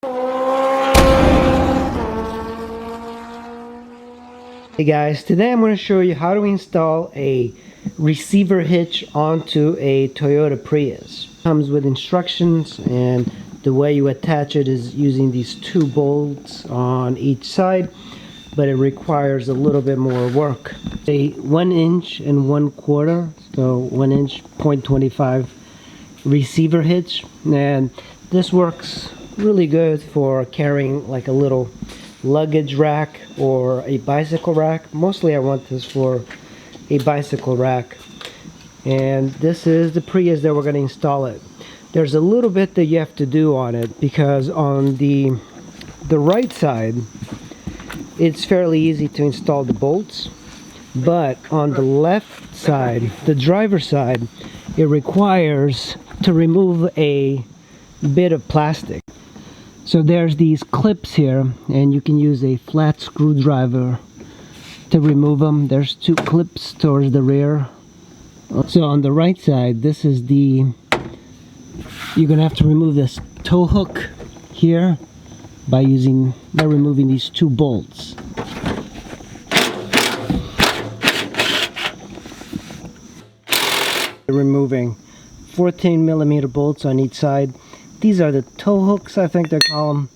Hey guys, today I'm going to show you how to install a receiver hitch onto a Toyota Prius. Comes with instructions, and the way you attach it is using these two bolts on each side, but it requires a little bit more work. A 1 inch and 1/4, so 1 inch 0.25 receiver hitch, and this works really good for carrying like a little luggage rack or a bicycle rack. Mostly I want this for a bicycle rack. And this is the Prius that we're going to install it. There's a little bit that you have to do on it, because on the right side it's fairly easy to install the bolts, but on the left side, the driver's side, it requires to remove a bit of plastic. So there's these clips here, and you can use a flat screwdriver to remove them. There's two clips towards the rear. So on the right side, this is you're gonna have to remove this tow hook here by removing these two bolts. Removing 14mm bolts on each side. These are the tow hooks, I think they call them,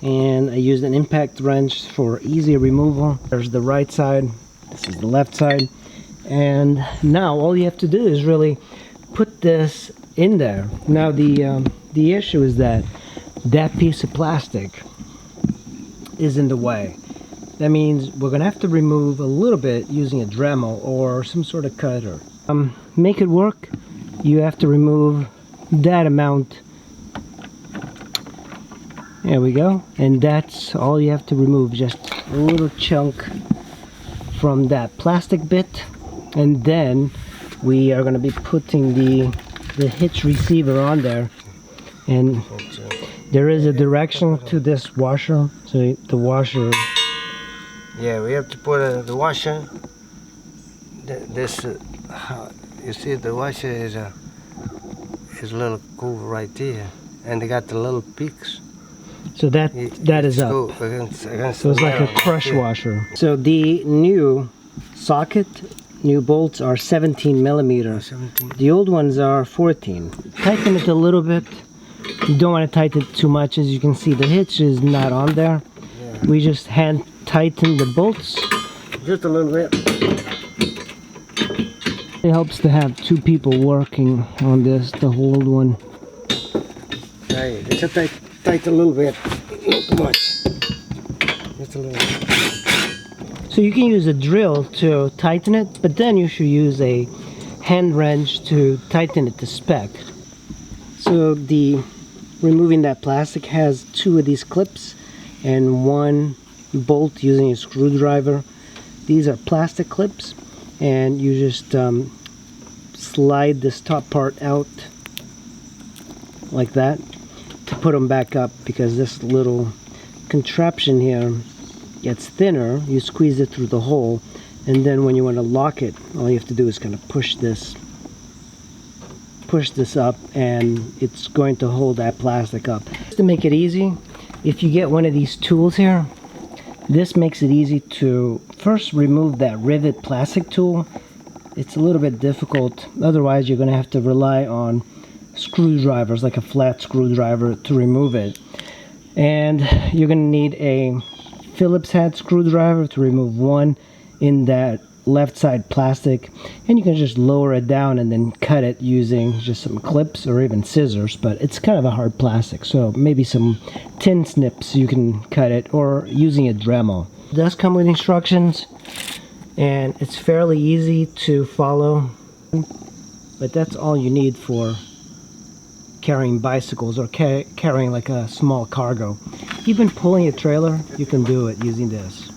and I used an impact wrench for easy removal. There's the right side, this is the left side, and now all you have to do is really put this in there. Now the issue is that piece of plastic is in the way. That means we're gonna have to remove a little bit using a Dremel or some sort of cutter. Make it work, you have to remove that amount. There we go, and that's all you have to remove, just a little chunk from that plastic bit. And then we are going to be putting the hitch receiver on there, and there is a direction to this washer. So the washer, yeah, we have to put the washer. You see, the washer is a little groove right there, and they got the little peaks. so that is up. So it's like a crush washer. So the new socket, new bolts are 17mm. 17. The old ones are 14. Tighten it a little bit. You don't want to tighten it too much. As you can see, the hitch is not on there. Yeah. We just hand tighten the bolts. Just a little bit. It helps to have two people working on this to hold one. Hey, just tight a little bit. Not too much. Just a little bit. So you can use a drill to tighten it, but then you should use a hand wrench to tighten it to spec. So removing that plastic has two of these clips and one bolt using a screwdriver. These are plastic clips, and you just slide this top part out like that to put them back up, because this little contraption here gets thinner. You squeeze it through the hole, and then when you want to lock it, all you have to do is kind of push this up, and it's going to hold that plastic up. Just to make it easy, if you get one of these tools here, this makes it easy to first remove that rivet plastic tool. It's a little bit difficult, otherwise you're going to have to rely on screwdrivers, like a flat screwdriver, to remove it. And you're going to need a Phillips head screwdriver to remove one in that left side plastic, and you can just lower it down and then cut it using just some clips or even scissors, but it's kind of a hard plastic, so maybe some tin snips you can cut it, or using a Dremel. It does come with instructions, and it's fairly easy to follow, but that's all you need for carrying bicycles or carrying like a small cargo. Even pulling a trailer, you can do it using this.